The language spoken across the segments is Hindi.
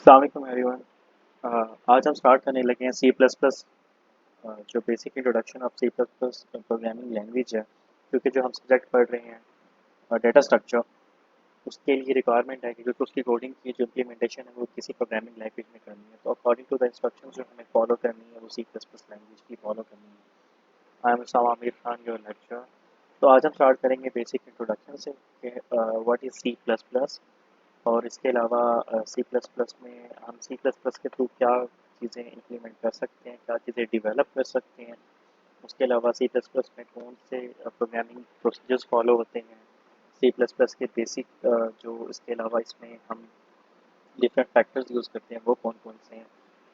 अस्सलाम वालेकुम एवरीवन। आज हम स्टार्ट करने लगे हैं सी प्लस प्लस, जो basic introduction of C plus plus programming language है। क्योंकि जो हम सब्जेक्ट पढ़ रहे हैं डेटा स्ट्रक्चर, उसके लिए रिक्वायरमेंट है कि क्योंकि उसकी कोडिंग की जो इम्प्लीमेंटेशन है वो किसी प्रोग्रामिंग लैंग्वेज में करनी है, तो अकॉर्डिंग टू द इंस्ट्रक्शंस जो हमें फॉलो करनी है वो सी प्लस प्लस लैंग्वेज की फॉलो करनी है। आई एम साम आमिर खान, योर लेक्चर। तो आज हम स्टार्ट करेंगे बेसिक इंट्रोडक्शन से कि what is C plus plus, और इसके अलावा सी प्लस प्लस में हम सी प्लस प्लस के थ्रू क्या चीज़ें इम्प्लीमेंट कर सकते हैं, क्या चीज़ें डेवलप कर सकते हैं। उसके अलावा सी प्लस प्लस में कौन से प्रोग्रामिंग प्रोसीजर्स फॉलो होते हैं। सी प्लस प्लस के बेसिक जो इसके अलावा इसमें हम डिफरेंट फैक्टर्स यूज़ करते हैं वो कौन कौन से हैं।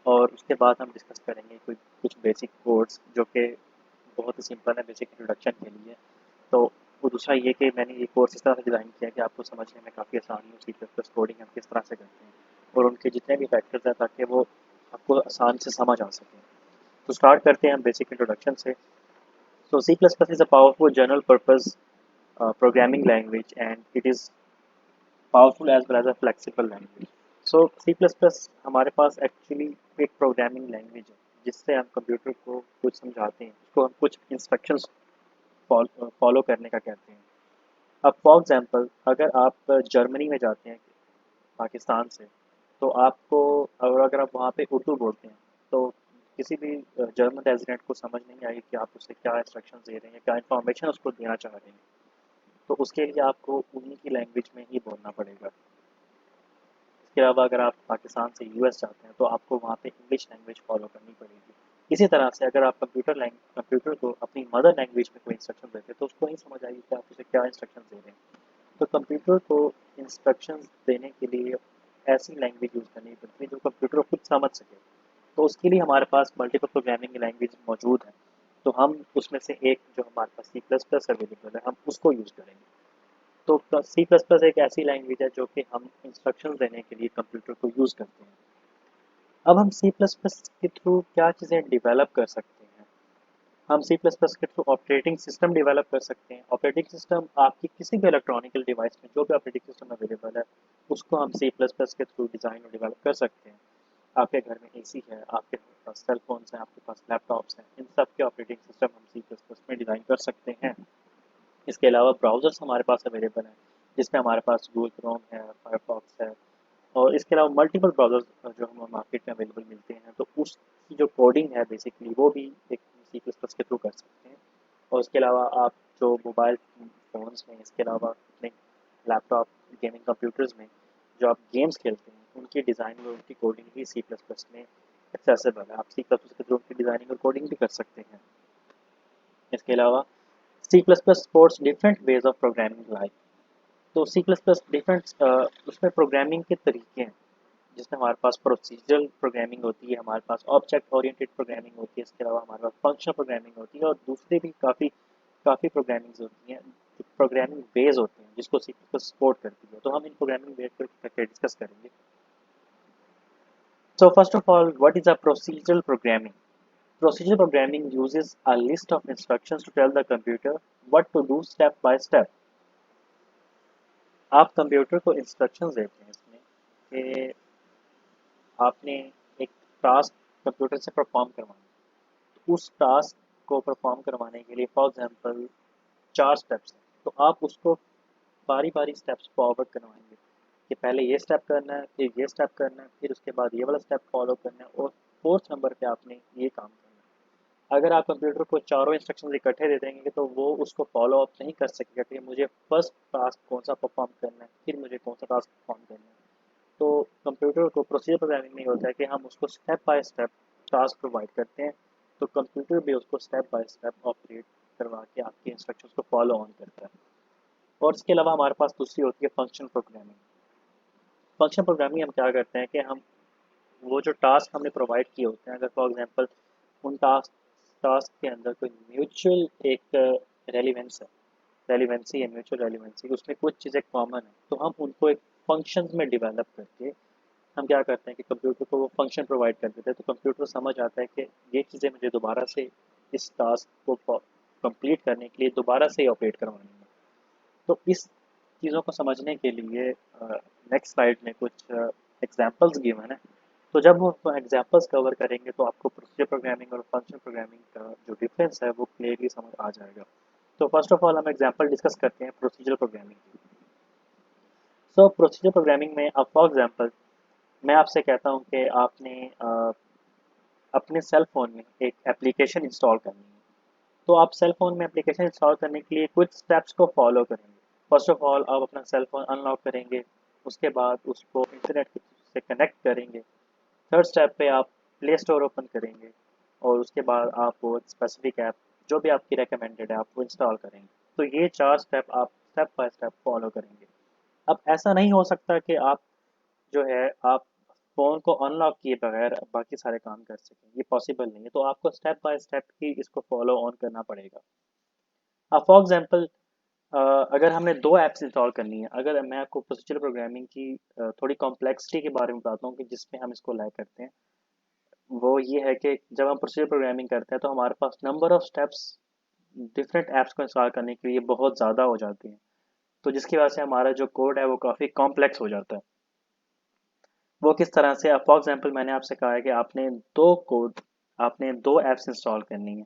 और उसके बाद हम डिस्कस करेंगे कोई कुछ बेसिक कोड्स जो कि बहुत ही सिंपल है बेसिक इंट्रोडक्शन के लिए। तो वो दूसरा ये कि मैंने ये कोर्स इस तरह से डिज़ाइन किया कि आपको समझने में काफ़ी आसानी हो सी प्लस प्लस कोडिंग हम किस तरह से करते हैं, और उनके जितने भी फैक्टर्स हैं ताकि वो आपको आसान से समझ आ सकें। तो स्टार्ट करते हैं हम बेसिक इंट्रोडक्शन से। So C plus plus is a powerful general purpose programming language, and it is powerful as well as a flexible language. So C++ हमारे पास एक्चुअली एक प्रोग्रामिंग लैंग्वेज है जिससे हम कंप्यूटर को कुछ समझाते हैं, उसको हम कुछ इंस्ट्रक्शंस फॉलो करने का कहते हैं। अब फॉर एग्जांपल अगर आप जर्मनी में जाते हैं पाकिस्तान से, तो आपको अगर आप वहाँ पे उर्दू बोलते हैं तो किसी भी जर्मन रेजिडेंट को समझ नहीं आएगी कि आप उससे क्या इंस्ट्रक्शन दे रहे हैं, क्या इन्फॉर्मेशन उसको देना चाह रहे हैं। तो उसके लिए आपको उन्हीं की लैंग्वेज में ही बोलना पड़ेगा। इसके अलावा अगर आप पाकिस्तान से यूएस जाते हैं तो आपको वहाँ पे इंग्लिश लैंग्वेज फॉलो करनी पड़ेगी। इसी तरह से अगर आप कंप्यूटर को अपनी मदर लैंग्वेज में कोई इंस्ट्रक्शन देते हैं तो उसको नहीं समझ आएगी कि आप उसे क्या इंस्ट्रक्शन दे रहे हैं। तो कंप्यूटर को इंस्ट्रक्शंस देने के लिए ऐसी लैंग्वेज यूज़ करनी पड़ती है जो कंप्यूटर खुद समझ सके। तो उसके लिए हमारे पास मल्टीपल प्रोग्रामिंग लैंग्वेज मौजूद है। तो हम उसमें से एक जो हमारे पास सी प्लस प्लस अवेलेबल है हम उसको यूज़ करेंगे। तो सी प्लस प्लस एक ऐसी लैंग्वेज है जो कि हम इंस्ट्रक्शंस देने के लिए कंप्यूटर को यूज़ करते हैं। अब हम सी प्लस प्लस के थ्रू क्या चीज़ें डेवलप कर सकते हैं। हम सी प्लस प्लस के थ्रू ऑपरेटिंग सिस्टम डेवलप कर सकते हैं। ऑपरेटिंग सिस्टम आपकी किसी भी इलेक्ट्रॉनिकल डिवाइस में जो भी ऑपरेटिंग सिस्टम अवेलेबल है उसको हम सी प्लस प्लस के थ्रू डिज़ाइन और डेवलप कर सकते हैं। आपके घर में एसी है, आपके पास सेल फोन्स हैं, आपके पास लैपटॉप्स हैं, इन सब के ऑपरेटिंग सिस्टम हम सी प्लस प्लस में डिज़ाइन कर सकते हैं। इसके अलावा ब्राउज़र्स हमारे पास अवेलेबल हैं जिसमें हमारे पास गूगल क्रोम है, फायरफॉक्स है, और इसके अलावा मल्टीपल ब्राउज़र्स जो हमें मार्केट में अवेलेबल मिलते हैं। तो उसकी जो कोडिंग है बेसिकली वो भी एक सी प्लस प्लस के थ्रू कर सकते हैं। और इसके अलावा आप जो मोबाइल फ़ोन्स में, इसके अलावा अपने लैपटॉप गेमिंग कंप्यूटर्स में जो आप गेम्स खेलते हैं उनकी डिज़ाइनिंग और उनकी कोडिंग भी सी प्लस प्लस में एक्सेसिबल है। आप सी प्लस प्लस के थ्रू उनकी डिज़ाइनिंग और कोडिंग भी कर सकते हैं। इसके अलावा C plus plus supports different ways of programming like. तो सी प्लस प्लस डिफरेंट उसमें प्रोग्रामिंग के तरीके हैं जिसमें हमारे पास प्रोसीजरल प्रोग्रामिंग होती है, हमारे पास ऑब्जेक्ट ओरिएंटेड प्रोग्रामिंग होती है, इसके अलावा हमारे पास फंक्शनल प्रोग्रामिंग होती है, और दूसरी भी काफ़ी काफ़ी प्रोग्रामिंग्स होती हैं जो प्रोग्रामिंग बेस होते हैं जिसको सी प्लस प्लस सपोर्ट करती है। तो हम इन प्रोग्रामिंग बेस पर डिस्कस करेंगे। So first of all, what is a procedural programming? Procedural programming uses a list of instructions to tell the computer what to do step by step. आप कंप्यूटर को इंस्ट्रक्शंस देते हैं इसमें कि आपने एक टास्क कंप्यूटर से परफॉर्म करवाना है। तो उस टास्क को परफॉर्म करवाने के लिए फॉर एग्जांपल 4 स्टेप्स हैं, तो आप उसको बारी बारी स्टेप्स फॉरवर्ड करवाएंगे कि पहले ये स्टेप करना है, फिर ये स्टेप करना है, फिर उसके बाद ये वाला स्टेप फॉलो करना है, और फोर्थ नंबर पे आपने ये काम करना है। अगर आप कंप्यूटर को चारों इंस्ट्रक्शंस इकट्ठे दे देंगे तो वो उसको फॉलो अप नहीं कर सकेगा कि मुझे फर्स्ट टास्क कौन सा परफॉर्म करना है, फिर मुझे कौन सा टास्क परफॉर्म करना है। तो कंप्यूटर को प्रोसीजर प्रोग्रामिंग में होता है कि हम उसको step by step task provide करते हैं, तो कंप्यूटर भी उसको स्टेप बाय स्टेप ऑपरेट करवा के आपके इंस्ट्रक्शंस को फॉलो ऑन करता है। और इसके अलावा हमारे पास दूसरी होती है फंक्शन प्रोग्रामिंग। फंक्शन प्रोग्रामिंग हम क्या करते हैं कि हम वो जो टास्क हमने प्रोवाइड किए होते हैं, अगर फॉर एग्जांपल उन टास्क टास्क के अंदर कोई म्यूचुअल एक रेलिवेंस है, रेलिवेंसी है, म्यूचुअल रेलिवेंसी, उसमें कुछ चीज़ें कॉमन है, तो हम उनको एक फंक्शंस में डिवेलप करके हम क्या करते हैं कि कंप्यूटर को वो फंक्शन प्रोवाइड कर देते हैं। तो कंप्यूटर समझ आता है कि ये चीज़ें मुझे दोबारा से इस टास्क को कंप्लीट करने के लिए दोबारा से ऑपरेट करवानी है। तो इस चीज़ों को समझने के लिए नेक्स्ट स्लाइड में कुछ एग्जांपल्स गिवन है। तो जब वो एग्जांपल्स कवर करेंगे तो आपको प्रोसीजर प्रोग्रामिंग और फंक्शन प्रोग्रामिंग का जो डिफरेंस है वो क्लियरली समझ आ जाएगा। तो फर्स्ट ऑफ ऑल हम एग्जांपल डिस्कस करते हैं प्रोसीजर प्रोग्रामिंग की। सो प्रोसीजर प्रोग्रामिंग में अब फॉर एग्जांपल मैं आपसे कहता हूँ कि आपने अपने सेल फ़ोन में एक एप्लीकेशन इंस्टॉल करनी है। तो आप सेल फ़ोन में एप्लीकेशन इंस्टॉल करने के लिए कुछ स्टेप्स को फॉलो करेंगे। फर्स्ट ऑफ ऑल आप अपना सेल फ़ोन अनलॉक करेंगे, उसके बाद उसको इंटरनेट से कनेक्ट करेंगे। थर्ड स्टेप पे आप प्ले स्टोर ओपन करेंगे और उसके बाद आप वो स्पेसिफिक ऐप जो भी आपकी रिकमेंडेड है आप वो इंस्टॉल करेंगे। तो ये 4 स्टेप आप स्टेप बाय स्टेप फॉलो करेंगे। अब ऐसा नहीं हो सकता कि आप जो है आप फ़ोन को अनलॉक किए बगैर बाकी सारे काम कर सकें, ये पॉसिबल नहीं है। तो आपको स्टेप बाय स्टेप ही इसको फॉलो ऑन करना पड़ेगा। अब फॉर एग्जांपल अगर हमने 2 ऐप्स इंस्टॉल करनी है, अगर मैं आपको प्रोसीजर प्रोग्रामिंग की थोड़ी कॉम्प्लेक्सिटी के बारे में बताता हूँ कि जिसमें हम इसको लाइक करते हैं, वो ये है कि जब हम प्रोसीजर प्रोग्रामिंग करते हैं तो हमारे पास number of steps different apps को इंस्टॉल करने के लिए बहुत ज़्यादा हो जाती हैं। तो जिसकी वजह से हमारा जो कोड है वो काफ़ी कॉम्प्लेक्स हो जाता है। वो किस तरह से, फॉर एग्जांपल मैंने आपसे कहा है कि आपने दो ऐप्स इंस्टॉल करनी है।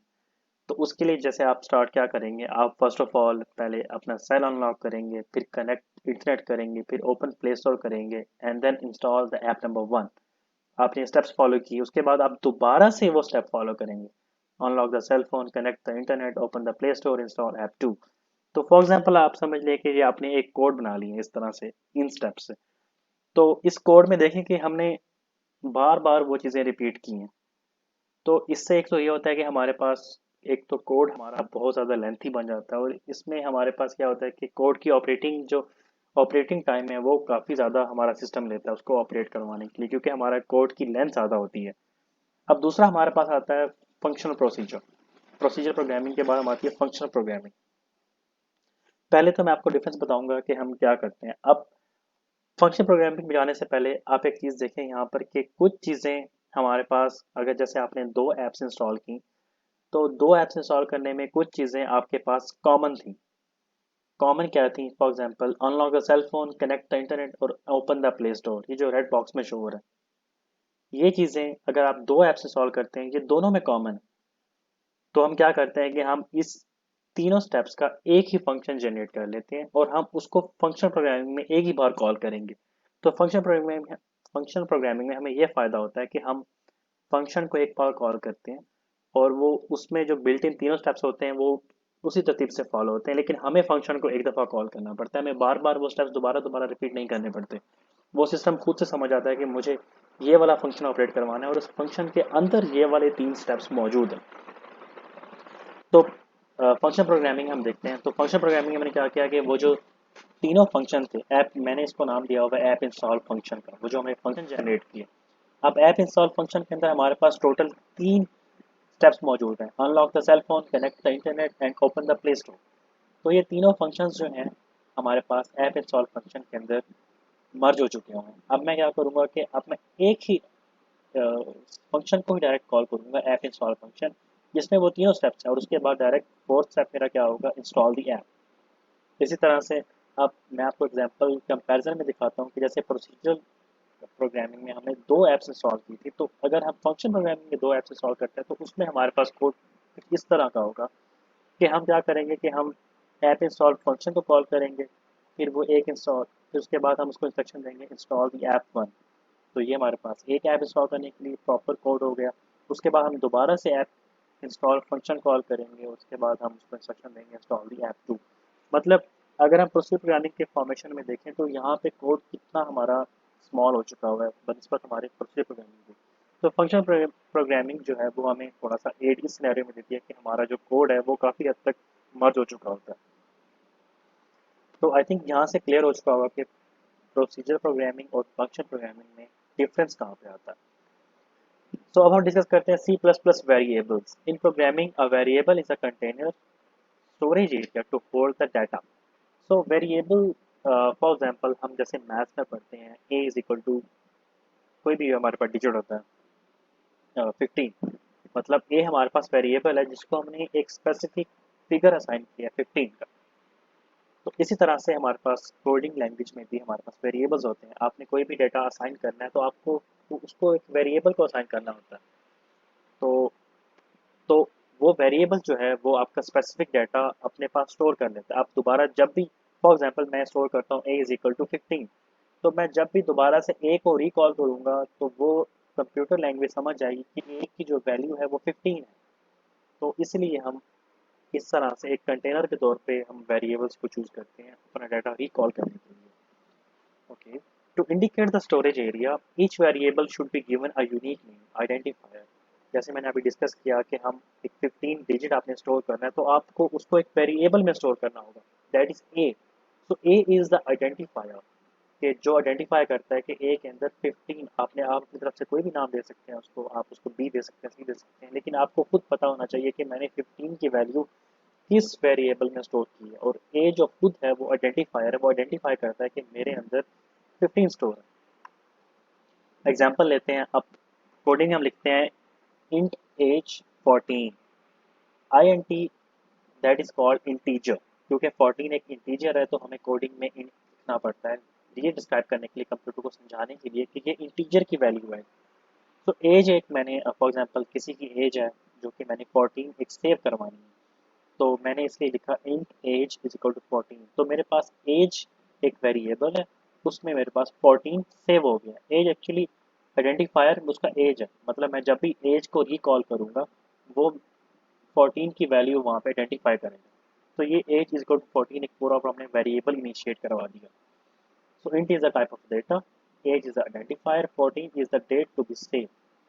तो उसके लिए जैसे आप स्टार्ट क्या करेंगे, आप फर्स्ट ऑफ ऑल पहले अपना सेल अनलॉक करेंगे, फिर कनेक्ट इंटरनेट करेंगे, फिर ओपन प्ले स्टोर करेंगे and then install the app number 1। आपने स्टेप्स फॉलो किए, उसके बाद आप दोबारा से वो स्टेप फॉलो करेंगे, unlock the cell phone, connect the internet, open the Play Store, install app 2। तो फॉर एग्जांपल आप समझ लें कि ये आपने एक कोड बना ली है इस तरह से इन स्टेप्स से। तो इस कोड में देखें कि हमने बार बार वो चीज़ें रिपीट की हैं। तो इससे एक तो ये होता है कि हमारे पास एक तो कोड हमारा बहुत ज़्यादा लेंथी बन जाता है, और इसमें हमारे पास क्या होता है कि कोड की ऑपरेटिंग टाइम है वो काफ़ी ज़्यादा हमारा सिस्टम लेता है उसको ऑपरेट करवाने के लिए, क्योंकि हमारा कोड की लेंथ ज़्यादा होती है। अब दूसरा हमारे पास आता है फंक्शनल प्रोसीजर। प्रोसीजर प्रोग्रामिंग के बाद हम आती है फंक्शनल प्रोग्रामिंग। पहले तो मैं आपको डिफरेंस बताऊंगा कि हम क्या करते हैं। अब फंक्शन प्रोग्रामिंग में जाने से पहले आप एक चीज़ देखें यहाँ पर कि कुछ चीज़ें हमारे पास, अगर जैसे आपने 2 ऐप्स इंस्टॉल की, तो 2 ऐप्स इंस्टॉल करने में कुछ चीज़ें आपके पास कॉमन थी। कॉमन क्या थी? For example unlock the cell phone, connect the internet और ओपन द प्ले स्टोर, ये जो रेड बॉक्स में शो हो रहा है। ये चीज़ें अगर आप 2 ऐप्स इंस्टॉल करते हैं, ये दोनों में कॉमन है। तो हम क्या करते हैं कि हम इस तीनों स्टेप्स का एक ही फंक्शन जनरेट कर लेते हैं और हम उसको फंक्शन प्रोग्रामिंग में एक ही बार कॉल करेंगे। तो फंक्शन प्रोग्रामिंग में हमें यह फ़ायदा होता है कि हम फंक्शन को एक बार कॉल करते हैं और वो उसमें जो बिल्ट इन तीनों स्टेप्स होते हैं वो उसी तरतीब से फॉलो होते हैं, लेकिन हमें फंक्शन को एक दफ़ा कॉल करना पड़ता है, हमें बार बार वो स्टेप्स दोबारा दोबारा रिपीट नहीं करने पड़ते। वो सिस्टम खुद से समझ आता है कि मुझे ये वाला फंक्शन ऑपरेट करवाना है और उस फंक्शन के अंदर ये वाले 3 स्टेप्स मौजूद हैं। तो फंक्शन प्रोग्रामिंग हम देखते हैं। तो फंक्शन प्रोग्रामिंग में मैंने क्या किया कि वो जो तीनों फंक्शन थे, ऐप मैंने इसको नाम दिया हुआ है ऐप इंस्टॉल फंक्शन का, वो जो हमें फंक्शन जनरेट किए। अब ऐप इंस्टॉल फंक्शन के अंदर हमारे पास टोटल 3 स्टेप्स मौजूद हैं, unlock the cell phone, connect the internet and open the Play Store. तो ये तीनों फंक्शंस जो हैं हमारे पास ऐप इंस्टॉल फंक्शन के अंदर मर्ज हो चुके हैं। अब मैं क्या करूँगा कि अब मैं एक ही फंक्शन को ही डायरेक्ट कॉल करूँगा, ऐप इंस्टॉल फंक्शन, जिसमें वो तीनों स्टेप्स हैं, और उसके बाद डायरेक्ट फोर्थ स्टेप मेरा क्या होगा, इंस्टॉल दी ऐप। इसी तरह से अब मैं आपको एग्जांपल कंपैरिजन में दिखाता हूँ कि जैसे प्रोसीजरल प्रोग्रामिंग में हमने 2 ऐप्स इंस्टॉल की थी, तो अगर हम फंक्शन प्रोग्रामिंग में 2 ऐप्स इंस्टॉल करते हैं तो उसमें हमारे पास कोड इस तरह का होगा कि हम क्या करेंगे कि हम ऐप इंस्टॉल फंक्शन को कॉल करेंगे, फिर वो एक इंस्टॉल, फिर उसके बाद हम उसको इंस्ट्रक्शन देंगे इंस्टॉल दी ऐप 1। तो ये हमारे पास एक ऐप इंस्टॉल करने के लिए प्रॉपर कोड हो गया। उसके बाद हम दोबारा से ऐप इंस्टॉल फंक्शन कॉल करेंगे, उसके बाद हम उसको इंस्ट्रक्शन देंगे इंस्टॉल दी ऐप 2। मतलब अगर हम प्रोसीजर प्रोग्रामिंग के फॉर्मेशन में देखें तो यहाँ पे कोड कितना हमारा स्मॉल हो चुका हुआ है बनस्पत हमारे प्रोसीजर प्रोग्रामिंग की। तो फंक्शन प्रोग्रामिंग जो है वो हमें थोड़ा सा एड इस सिनेरियो में देती है कि हमारा जो कोड है वो काफ़ी हद तक मर्ज हो चुका होता है। तो आई थिंक यहाँ से क्लियर हो चुका होगा कि प्रोसीजर प्रोग्रामिंग और फंक्शन प्रोग्रामिंग में डिफरेंस कहाँ पे आता है। तो अब हम डिस्कस करते हैं C plus plus variables. In programming a variable is a container storage area to hold the data. So variable for example हम जैसे मैथ्स में पढ़ते हैं ए इज इक्वल टू कोई भी हमारे पास डिजिट होता है 15, मतलब ए हमारे पास वेरिएबल है जिसको हमने एक स्पेसिफिक फिगर असाइन किया है 15 का। तो इसी तरह से हमारे पास कोडिंग लैंग्वेज में भी हमारे पास वेरिएबल्स होते हैं। आपने कोई भी डेटा असाइन करना है तो आपको तो उसको एक वेरिएबल को असाइन करना होता है। तो तो वो वेरिएबल जो है वो आपका स्पेसिफिक डाटा अपने पास स्टोर कर लेता है। आप दोबारा जब भी, फॉर एग्जांपल मैं स्टोर करता हूँ a इज इक्वल टू 15, तो मैं जब भी दोबारा से a को रिकॉल करूँगा तो वो कंप्यूटर लैंग्वेज समझ जाएगी कि a की जो वैल्यू है वो 15 है। तो इसलिए हम इस तरह से एक कंटेनर के तौर पे हम वेरिएबल्स को चूज करते हैं अपना डाटा रिकॉल करने के लिए। Okay, to indicate the storage area each variable should be given a unique name identifier. जैसे मैंने अभी डिस्कस किया कि हम एक 15 डिजिट आपने स्टोर करना है तो आपको उसको एक वेरिएबल में स्टोर करना होगा, that is a. So A is the identifier कि जो आइडेंटिफाई करता है कि ए के अंदर 15, आपने आप अपनी तरफ से कोई भी नाम दे सकते हैं उसको, आप उसको बी दे सकते हैं, सी दे सकते हैं, लेकिन आपको खुद पता होना चाहिए कि मैंने 15 की वैल्यू किस वेरिएबल में स्टोर की है। और ए जो खुद है वो आइडेंटिफायर है, वो आइडेंटिफाई करता है कि मेरे अंदर 15 स्टोर है। एग्जाम्पल लेते हैं, अब कोडिंग हम लिखते हैं int age 14, I N T, that is called integer. क्योंकि 14 एक इंटीजर है तो हमें कोडिंग में इंट लिखना पड़ता है ये डिस्क्राइब करने के लिए, कंप्यूटर को समझाने के लिए कि ये इंटीजर की वैल्यू है। तो एज एक मैंने फॉर एग्जांपल किसी की एज है जो कि मैंने 14 एक सेव करवानी है, तो मैंने इसलिए लिखा int age is equal to 14। तो मेरे पास एज एक वेरिएबल है, उसमें मेरे पास 14 सेव हो गया। एज एक्चुअली आइडेंटिफायर उसका एज है, मतलब मैं जब भी एज को रिकॉल करूँगा वो 14 की वैल्यू वहाँ पे आइडेंटिफाई करेगा। तो ये एज इज इक्वल टू 14 एक पूरा हमने वेरिएबल इनिशिएट करवा दिया। So int is the type of data, age is the identifier, 14 is the date to be save,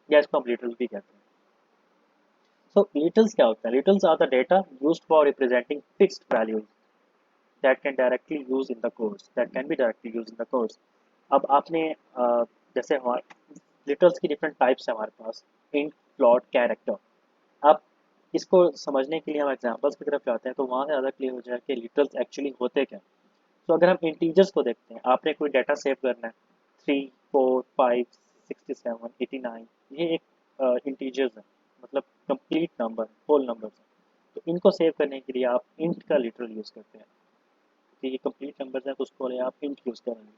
या इसको हम लिटरल भी कहते हैं। सो लिटल्स क्या होता है? Literals are the data used for representing fixed values that can directly use in the course, that can be directly used in the course। अब आपने जैसे हमारे लिटल्स की डिफरेंट टाइप्स है हमारे पास, इंट, फ्लोट, कैरेक्टर। अब इसको समझने के लिए हम एग्जांपल्स की तरफ जाते हैं तो वहाँ से ज़्यादा क्लियर हो जाए कि लिटल्स एक्चुअली होते क्या। तो अगर हम इंटीजर्स को देखते हैं, आपने कोई डाटा सेव करना है, 3, 4, 5, 67, 89, ये एक इंटीजर्स है, मतलब कंप्लीट नंबर, होल नंबर है। तो इनको सेव करने के लिए आप इंट का लिटरल यूज़ करते हैं कि ये कंप्लीट नंबर्स हैं तो उसको लिए आप इंट यूज़ करेंगे।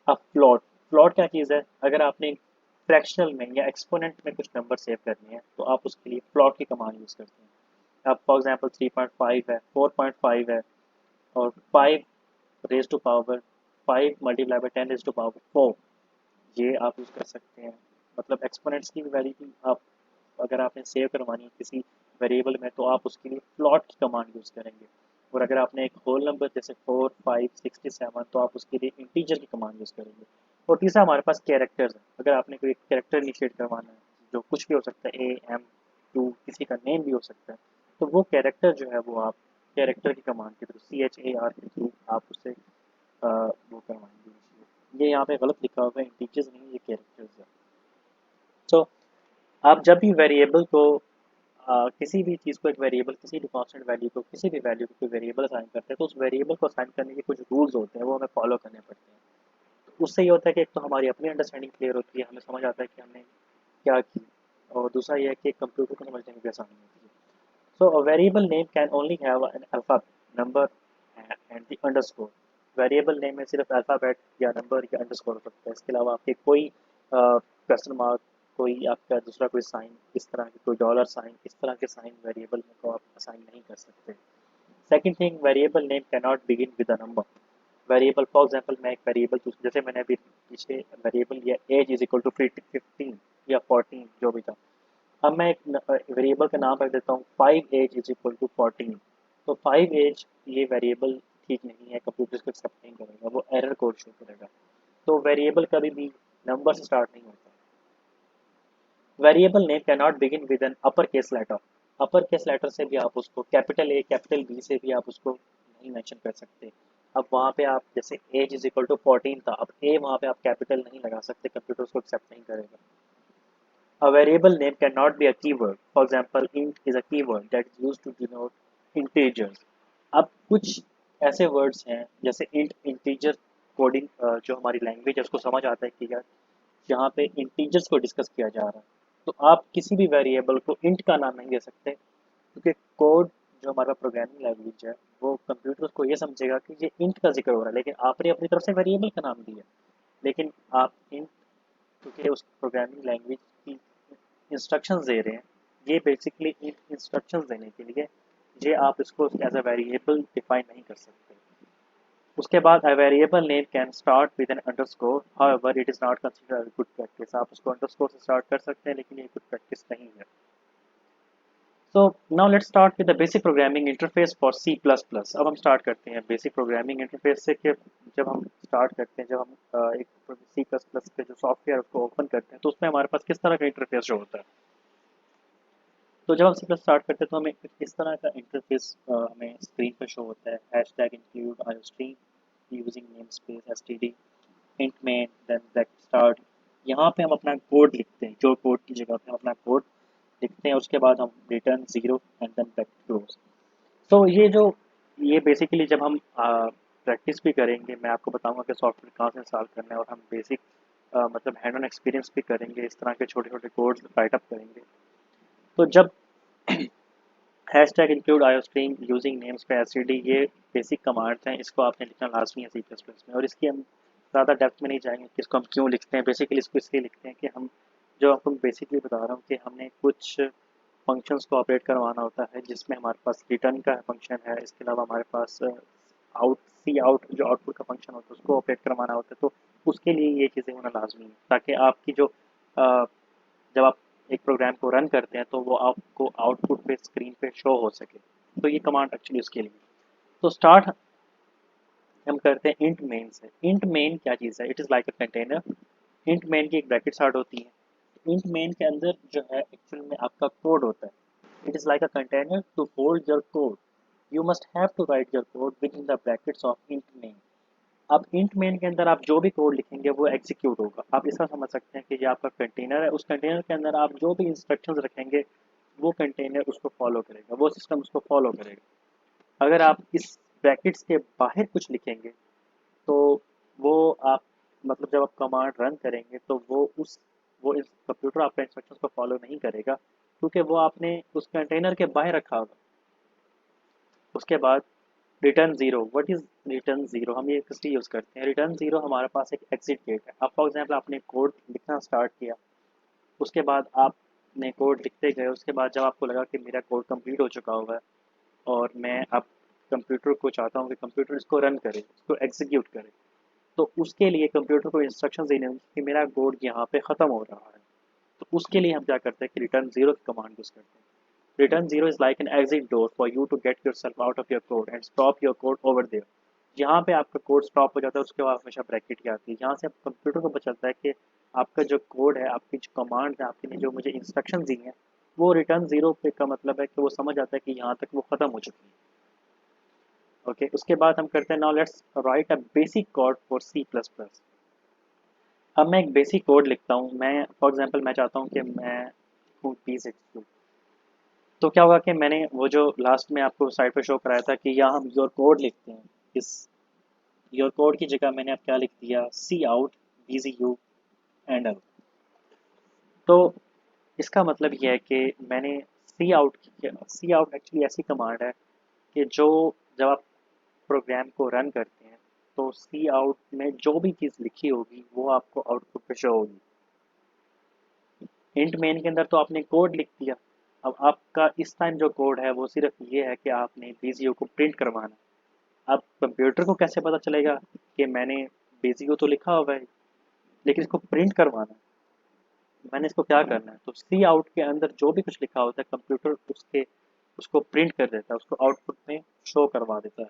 अब फ्लॉट, फ्लॉट क्या चीज़ है? अगर आपने फ्रैक्शनल में या एक्सपोनेंट में कुछ नंबर सेव करने हैं तो आप उसके लिए फ्लॉट की कमांड यूज़ करते हैं। अब फॉर एग्जांपल 3.5 है, 4.5 है, और 5 raise to power 5 multiply by 10 raise to power 4, ये आप यूज़ कर सकते हैं। मतलब एक्सपोनेंट्स की भी वैल्यू की आप अगर आपने सेव करवानी है किसी वेरिएबल में तो आप उसके लिए प्लॉट की कमांड यूज़ करेंगे। और अगर आपने एक होल नंबर जैसे 4, 5, 67 तो आप उसके लिए इंटीजर की कमांड यूज़ करेंगे। और तीसरा हमारे पास कैरेक्टर्स है। अगर आपने कोई कैरेक्टर इनिशिएट करवाना है जो कुछ भी हो सकता है, ए एम टू, किसी का नेम भी हो सकता है, तो वो कैरेक्टर जो है वो आप कैरेक्टर की कमांड के थ्रू, CHAR के थ्रू आप उससे वो करवाएंगे। ये यहाँ पे गलत लिखा हुआ है, इंटीजर्स नहीं, ये कैरेक्टर्स है। तो आप जब भी वेरिएबल को किसी भी चीज़ को एक वेरिएबल, किसी भी कांस्टेंट वैल्यू को किसी भी वैल्यू को कोई वेरिएबल असाइन करते हैं तो उस वेरिएबल को असाइन करने के कुछ रूल्स होते हैं, वो हमें फॉलो करने पड़ते हैं। तो उससे ये होता है कि एक तो हमारी अपनी अंडरस्टैंडिंग क्लियर होती है, हमें समझ आता है कि हमने क्या की, और दूसरा ये है कि कंप्यूटर को समझने में भी आसानी होती है। So a variable name can only have an alphabet, number and the underscore. Variable name में सिर्फ अल्फाबेट या नंबर या अंडरस्कोर हो सकता है, इसके अलावा आपके कोई क्वेश्चन मार्क, कोई आपका दूसरा कोई साइन, इस तरह के कोई डॉलर साइन, इस तरह के साइन वेरिएबल में को आप असाइन नहीं कर सकते। Second thing, variable name can not begin with a number. Variable for example मैं एक वेरिएबल चूज, जैसे मैंने अभी पीछे वेरिएबल लिया एज इज इक्वल टू 15 या 14 जो भी था। अब मैं एक वेरिएबल का नाम रख देता हूँ 5 एज इज इक्वल टू 14। तो 5 एज ये वेरिएबल ठीक नहीं है, कंप्यूटर इसको एक्सेप्ट नहीं करेगा, वो एरर कोड शो करेगा। तो वेरिएबल कभी भी नंबर से स्टार्ट नहीं होता। Variable name can not begin with an upper case letter. Upper case letter से भी आप उसको कैपिटल ए कैपिटल बी से भी आप उसको नहीं मेंशन कर सकते। अब वहाँ पे आप जैसे एज इज इक्वल टू 14 था, अब ए वहाँ पे आप कैपिटल नहीं लगा सकते, कंप्यूटर उसको एक्सेप्ट नहीं करेगा। A variable name cannot be a keyword. For example, int is a keyword that is used to denote integers. अब कुछ ऐसे वर्ड्स हैं जैसे int, इंटीजर कोडिंग, जो हमारी लैंग्वेज है उसको समझ आता है कि यार यहाँ पे इंटीजर्स को डिस्कस किया जा रहा है, तो आप किसी भी वेरिएबल को इंट का नाम नहीं दे सकते क्योंकि कोड जो हमारा प्रोग्रामिंग लैंग्वेज है वो कंप्यूटर को ये समझेगा कि ये इंट का जिक्र हो रहा है, लेकिन आपने अपनी तरफ से वेरिएबल का नाम दिया, लेकिन आप इंट क्योंकि उस प्रोग्रामिंग लैंग्वेज की इंस्ट्रक्शंस दे रहे हैं, ये बेसिकली इंस्ट्रक्शंस देने के लिए ये आप इसको एज अ वेरिएबल डिफाइन नहीं कर सकते। उसके बाद a variable name can start with an underscore, however it is not considered as good practice। आप उसको अंडरस्कोर से स्टार्ट कर सकते हैं, लेकिन ये गुड प्रैक्टिस नहीं है। So now let's start with the basic programming interface for C plus plus. अब हम स्टार्ट करते हैं बेसिक प्रोग्रामिंग इंटरफेस से कि जब हम स्टार्ट करते हैं, जब हम एक सी प्लस प्लस के जो सॉफ्टवेयर उसको ओपन करते हैं तो उसमें हमारे पास किस तरह का इंटरफेस शो होता है। तो जब हम सी प्लस स्टार्ट करते हैं तो हमें इस तरह का इंटरफेस हमें स्क्रीन पर शो होता है। Hash tag include iostream using namespace S T D int main then bracket start. यहाँ पे हम अपना कोड लिखते हैं, जो कोड की जगह पे हम अपना कोड लिखते हैं, उसके बाद हम return zero and then bracket close. तो ये बेसिकली जब हम प्रैक्टिस भी करेंगे, मैं आपको बताऊंगा कि सॉफ्टवेयर कहाँ से इंस्टॉल करना है, और हम बेसिक मतलब हैंड ऑन एक्सपीरियंस भी करेंगे, इस तरह के छोटे छोटे कोड्स राइट अप करेंगे। तो जब hash tag include iostream using names पे एस ये बेसिक कमांड्स हैं, इसको आपने लिखना लाजमी है सी प्लस प्लस में। और इसकी हम ज़्यादा डेप्थ में नहीं जाएंगे कि इसको हम क्यों लिखते हैं। बेसिकली इसको इसलिए लिखते हैं कि हम, जो आपको बेसिकली बता रहा हूँ, कि हमने कुछ फंक्शंस को ऑपरेट करवाना होता है, जिसमें हमारे पास रिटर्न का फंक्शन है, इसके अलावा हमारे पास आउट सी आउट जो आउटपुट का फंक्शन होता है उसको ऑपरेट करवाना होता है। तो उसके लिए ये चीज़ें होना लाजमी है, ताकि आपकी जो जब आप एक प्रोग्राम को रन करते हैं तो वो आपको आउटपुट पे स्क्रीन पे शो हो सके। तो ये कमांड एक्चुअली उसके लिए। तो स्टार्ट हम करते हैं इंट मेन से। इंट मेन क्या चीज़ है? It is like a container. Int main की एक ब्रैकेट स्टार्ट होती है। इंट मेन के अंदर जो है एक्चुअल में आपका कोड होता है। It is like a container to hold your code. You must have to write your code within the brackets of int main. अब इंट मेन के अंदर आप जो भी कोड लिखेंगे वो एग्जीक्यूट होगा। आप इसका समझ सकते हैं कि ये आपका कंटेनर है, उस कंटेनर के अंदर आप जो भी इंस्ट्रक्शंस रखेंगे वो कंटेनर उसको फॉलो करेगा, वो सिस्टम उसको फॉलो करेगा। अगर आप इस ब्रैकेट्स के बाहर कुछ लिखेंगे तो वो आप, मतलब जब आप कमांड रन करेंगे तो वो इस कंप्यूटर आपका इंस्ट्रक्शंस को फॉलो नहीं करेगा, क्योंकि वो आपने उस कंटेनर के बाहर रखा होगा। उसके बाद return zero. What is return zero? हम ये किस लिए यूज़ करते हैं? रिटर्न जीरो हमारे पास एक एग्जिट गेट है। अब फॉर एग्जांपल आपने कोड लिखना स्टार्ट किया, उसके बाद आपने कोड लिखते गए, उसके बाद जब आपको लगा कि मेरा कोड कंप्लीट हो चुका हुआ है और मैं अब कंप्यूटर को चाहता हूँ कि कंप्यूटर इसको रन करे, इसको एग्जीक्यूट करे, तो उसके लिए कंप्यूटर को इंस्ट्रक्शन देने होंगे कि मेरा कोड यहाँ पे ख़त्म हो रहा है। तो उसके लिए हम क्या करते हैं कि रिटर्न जीरो की कमांड यूज़ करते हैं। Return zero is like an exit door for you to get yourself out of your code and stop your code over there. जहाँ पे आपका कोड स्टॉप हो जाता है उसके बाद हमेशा ब्रैकेट ही आती है। यहाँ से आप कंप्यूटर को पता चलता है कि आपका जो कोड है, आपकी जो कमांड है, आपने जो मुझे इंस्ट्रक्शन दी हैं, वो रिटर्न जीरो पे का मतलब है कि वो समझ आता है कि यहाँ तक वो ख़त्म हो चुकी है। ओके, उसके बाद हम करते हैं now let's write a basic code for C plus plus. अब मैं एक बेसिक कोड लिखता हूँ। मैं फॉर एग्जांपल मैं चाहता हूँ कि मैं लिखूँ P62। तो क्या होगा कि मैंने वो जो लास्ट में आपको साइड पे शो कराया था कि यहाँ हम योर कोड लिखते हैं, इस योर कोड की जगह मैंने अब क्या लिख दिया, सी आउट VZU एंड एल। तो इसका मतलब ये है कि मैंने सी आउट एक्चुअली ऐसी कमांड है कि जो जब आप प्रोग्राम को रन करते हैं तो सी आउट में जो भी चीज़ लिखी होगी वो आपको आउटपुट पे शो होगी। इंट मेन के अंदर तो आपने कोड लिख दिया। अब आपका इस टाइम जो कोड है वो सिर्फ ये है कि आपने बीजीओ को प्रिंट करवाना है। अब कंप्यूटर को कैसे पता चलेगा कि मैंने बीजीओ तो लिखा हुआ है, लेकिन इसको प्रिंट करवाना है, मैंने इसको क्या करना है? तो सी आउट के अंदर जो भी कुछ लिखा होता है कंप्यूटर उसको प्रिंट कर देता है, उसको आउटपुट में शो करवा देता है।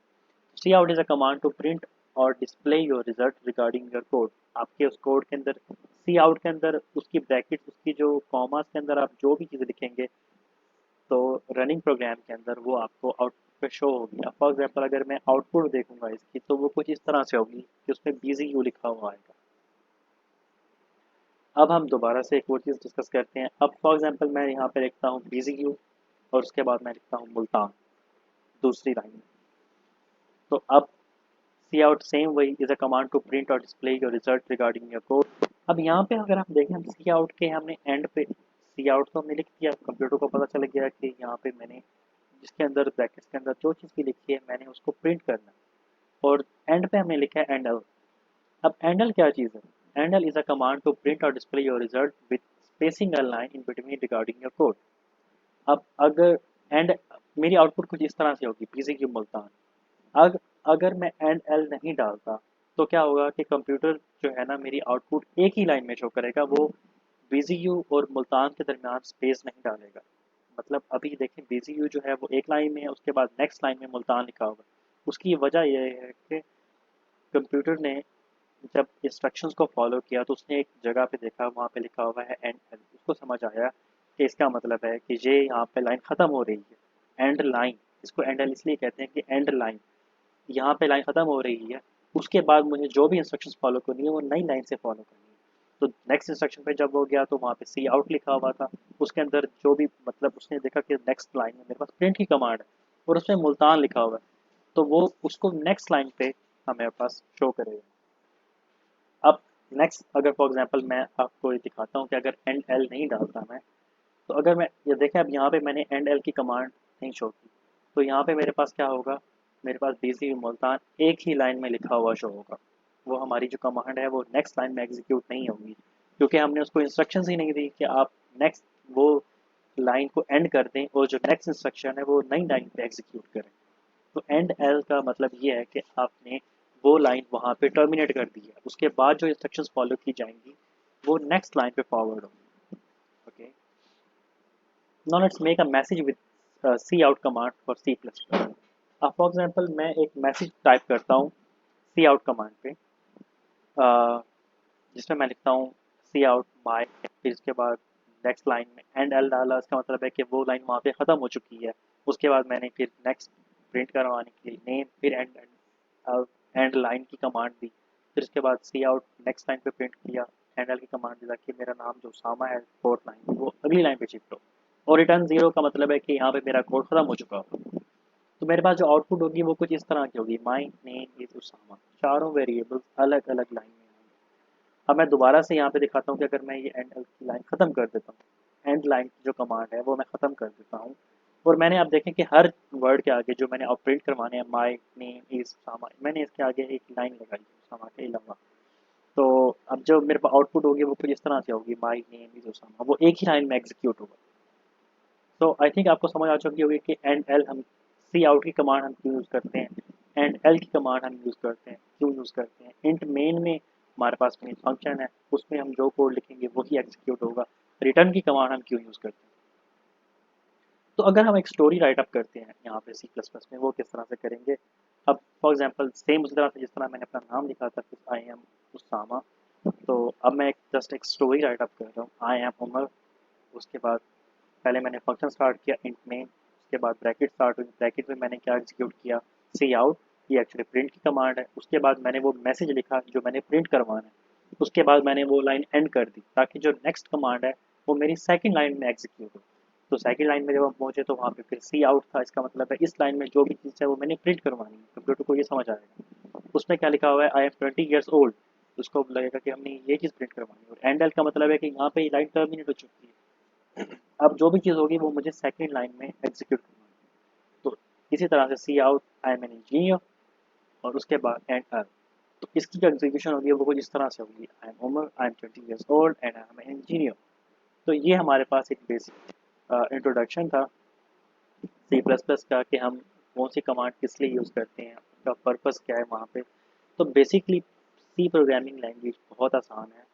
Cout is a command to print और display your result regarding your code. आपके उस कोड के अंदर सी आउट के अंदर उसकी ब्रैकेट, उसकी जो कॉमास के अंदर आप जो भी चीज़ लिखेंगे तो रनिंग प्रोग्राम के अंदर वो आपको आउटपुट पे शो होगी। अब फॉर एग्जांपल अगर मैं आउटपुट देखूंगा इसकी तो वो कुछ इस तरह से होगी कि उसमें बीजी यू लिखा हुआ आएगा। अब हम दोबारा से एक और चीज़ डिस्कस करते हैं। अब फॉर एग्जांपल मैं यहाँ पे लिखता हूँ बीजी यू और उसके बाद मैं लिखता हूँ मुल्तान दूसरी लाइन में। तो अब सी आउट सेम वही is a command to print और display your result regarding your code. अब यहाँ पे अगर हम देखें, हम सी आउट के हमने एंड पे सी आउट तो हमने लिख दिया, कंप्यूटर को पता चल गया कि यहाँ पे मैंने जिसके अंदर ब्रैकेट्स के अंदर जो चीज़ भी लिखी है मैंने उसको प्रिंट करना है। और एंड पे हमने लिखा है एंड एल। अब एंड एल क्या चीज़ है? Endl is a command to print और display your result with spacing a line in between regarding your code. अब अगर एंड मेरी आउटपुट कुछ इस तरह से होगी, पीसी की मुल्तान। अग अगर मैं एंड एल नहीं डालता तो क्या होगा कि कंप्यूटर जो है ना मेरी आउटपुट एक ही लाइन में शो करेगा, वो बीजीयू और मुल्तान के दरमियान स्पेस नहीं डालेगा। मतलब अभी देखें बीजीयू जो है वो एक लाइन में है, उसके बाद नेक्स्ट लाइन में मुल्तान लिखा होगा। उसकी वजह यह है कि कंप्यूटर ने जब इंस्ट्रक्शंस को फॉलो किया तो उसने एक जगह पे देखा, वहाँ पे लिखा हुआ है एंड एल। उसको समझ आया कि इसका मतलब है कि ये यहाँ पे लाइन ख़त्म हो रही है, एंड लाइन। इसको एंड एल इसलिए कहते हैं कि एंड लाइन, यहाँ पे लाइन ख़त्म हो रही है। उसके बाद मुझे जो भी इंस्ट्रक्शंस फॉलो करनी है वो नई लाइन से फॉलो करनी है। तो नेक्स्ट इंस्ट्रक्शन पे जब वो गया तो वहाँ पे सी आउट लिखा हुआ था। उसके अंदर जो भी मतलब उसने देखा कि नेक्स्ट लाइन में मेरे पास प्रिंट की कमांड है और उसमें मुल्तान लिखा हुआ है, तो वो उसको नेक्स्ट लाइन पे हमें पास शो करेगा। अब नेक्स्ट अगर फॉर एग्जांपल मैं आपको ये दिखाता हूँ कि अगर एंड एल नहीं डालता मैं, तो अगर मैं ये देखें अब यहाँ पे मैंने एंड एल की कमांड नहीं शो की, तो यहाँ पे मेरे पास क्या होगा? मेरे पास बीसी मुल्तान एक ही लाइन में लिखा हुआ शो होगा। वो हमारी जो कमांड है वो नेक्स्ट लाइन में एग्जीक्यूट नहीं होगी, क्योंकि हमने उसको इंस्ट्रक्शंस ही नहीं दी कि आप नेक्स्ट वो लाइन को एंड कर दें और जो नेक्स्ट इंस्ट्रक्शन है वो नई लाइन पे एग्जीक्यूट करें। तो एंड एल का मतलब ये है कि आपने वो लाइन वहाँ पे टर्मिनेट कर दी है, उसके बाद जो इंस्ट्रक्शंस फॉलो की जाएंगी वो नेक्स्ट लाइन पे फॉरवर्ड होंगी। Okay, now let's make a message with cout command for C plus plus. अब फॉर एग्जांपल मैं एक मैसेज टाइप करता हूँ सी आउट कमांड पे, जिसमें मैं लिखता हूँ सी आउट बाय, फिर इसके बाद नेक्स्ट लाइन में एंड एल डाला। इसका मतलब है कि वो लाइन वहाँ पे ख़त्म हो चुकी है। उसके बाद मैंने फिर नेक्स्ट प्रिंट करवाने के लिए नेम, फिर एंड लाइन की कमांड दी। फिर उसके बाद सी आउट नेक्स्ट लाइन पे प्रिंट किया, एंड एल की कमांड दी ताकि मेरा नाम जो उसामा है फोर्थ लाइन वो अगली लाइन पे शिफ्ट हो। और रिटर्न जीरो का मतलब है कि यहाँ पे मेरा कोड ख़त्म हो चुका होगा। तो मेरे पास जो आउटपुट होगी वो कुछ इस तरह की होगी, माई नेम इज उसामा, चारों वेरिएबल्स अलग अलग लाइन में होंगे। अब मैं दोबारा से यहाँ पे दिखाता हूँ कि अगर मैं ये एंड एल की लाइन ख़त्म कर देता हूँ, एंड लाइन की जो कमांड है वो मैं ख़त्म कर देता हूँ, और मैंने आप देखें कि हर वर्ड के आगे जो मैंने आप प्रिंट करवाने हैं माई नेम इज उसामा, मैंने इसके आगे एक लाइन लगाई है उसामा के अलावा। तो अब जो मेरे पास आउटपुट होगी वो कुछ इस तरह से होगी, माई नेम इज उसामा, वो एक ही लाइन में एग्जीक्यूट होगा। तो आई थिंक आपको समझ आ चुकी होगी कि एंड एल हम सी आउट की कमांड हम क्यों यूज़ करते हैं, एंड एल की कमांड हम यूज़ करते हैं क्यों यूज़ करते हैं। इंट मेन में हमारे पास मेन फंक्शन है, उसमें हम जो कोड लिखेंगे वही एग्जीक्यूट होगा। रिटर्न की कमांड हम क्यों यूज़ करते हैं। तो अगर हम एक स्टोरी राइट अप करते हैं यहाँ पे सी प्लस प्लस में, वो किस तरह से करेंगे? अब फॉर एग्जांपल सेम उसी तरह से जिस तरह मैंने अपना नाम लिखा था कि आई एम उसामा, तो अब मैं जस्ट एक स्टोरी राइट अप कर रहा हूँ, आई एम उमर। उसके बाद पहले मैंने फंक्शन स्टार्ट किया इंट मेन, उसके बाद ब्रैकेट स्टार्ट हुई, ब्रैकेट में मैंने क्या एग्जीक्यूट किया, सी आउट, ये एक्चुअली प्रिंट की कमांड है। उसके बाद मैंने वो मैसेज लिखा जो मैंने प्रिंट करवाना है। उसके बाद मैंने वो लाइन एंड कर दी ताकि जो नेक्स्ट कमांड है वो मेरी सेकंड लाइन में एग्जीक्यूट हो। तो सेकंड लाइन में जब हम पहुंचे तो वहाँ पे फिर सी आउट था, इसका मतलब है इस लाइन में जो भी चीज़ है वो मैंने प्रिंट करवानी है, कंप्यूटर को ये समझ आएगा। उसमें क्या लिखा हुआ है, आई एम 20 ईयर्स ओल्ड, उसको लगेगा कि हमने ये चीज़ प्रिंट करवानी है। और एंड एल का मतलब है कि यहाँ पे लाइन टर्मिनेट हो चुकी है, अब जो भी चीज़ होगी वो मुझे सेकंड लाइन में एग्जीक्यूट करना है। तो इसी तरह से cout I am an engineer, और उसके बाद एंड अर्न। तो इसकी जो एग्जीक्यूशन होगी वो कुछ इस तरह से होगी, I am Umar, I am 20 years old and I am an engineer. तो ये हमारे पास एक बेसिक इंट्रोडक्शन था सी प्लस प्लस का, कि हम कौन सी कमांड किस लिए यूज़ करते हैं, उसका पर्पस क्या है वहाँ पे। तो बेसिकली सी प्रोग्रामिंग लैंग्वेज बहुत आसान है।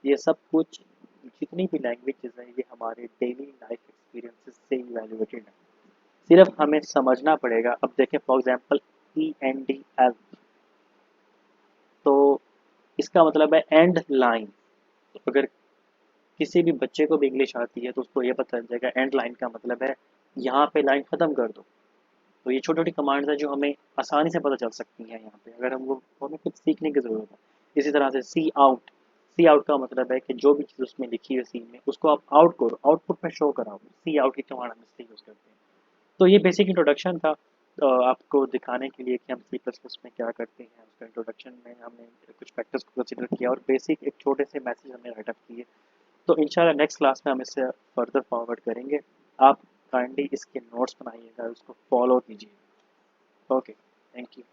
ये सब कुछ जितनी भी लैंग्वेजेस हैं ये हमारे डेली लाइफ एक्सपीरियंसेस से इवैल्यूएटेड है, सिर्फ हमें समझना पड़ेगा। अब देखें for example E N D L, तो इसका मतलब है एंड लाइन। तो अगर किसी भी बच्चे को भी इंग्लिश आती है तो उसको ये पता चल जाएगा एंड लाइन का मतलब है यहाँ पे लाइन ख़त्म कर दो। तो ये छोटी छोटी कमांड्स हैं जो हमें आसानी से पता चल सकती हैं यहाँ पे, अगर हम वो हमें कुछ सीखने की ज़रूरत है। इसी तरह से सी आउट, सी आउट का मतलब है कि जो भी चीज़ उसमें लिखी है सी में उसको आप आउट करो, आउटपुट में शो कराओ। सी आउट की कमांड हम इसलिए यूज़ करते हैं। तो ये बेसिक इंट्रोडक्शन था आपको दिखाने के लिए कि हम सी प्लस प्लस में क्या करते हैं। उसका इंट्रोडक्शन में हमने कुछ फैक्टर्स को कंसिडर किया और बेसिक एक छोटे से मैसेज हमने राइट अप किए। तो इंशाल्लाह नेक्स्ट क्लास में हम इससे फर्दर फॉरवर्ड करेंगे। आप काइंडली इसके नोट्स बनाइएगा, उसको फॉलो कीजिए। Okay, thank you.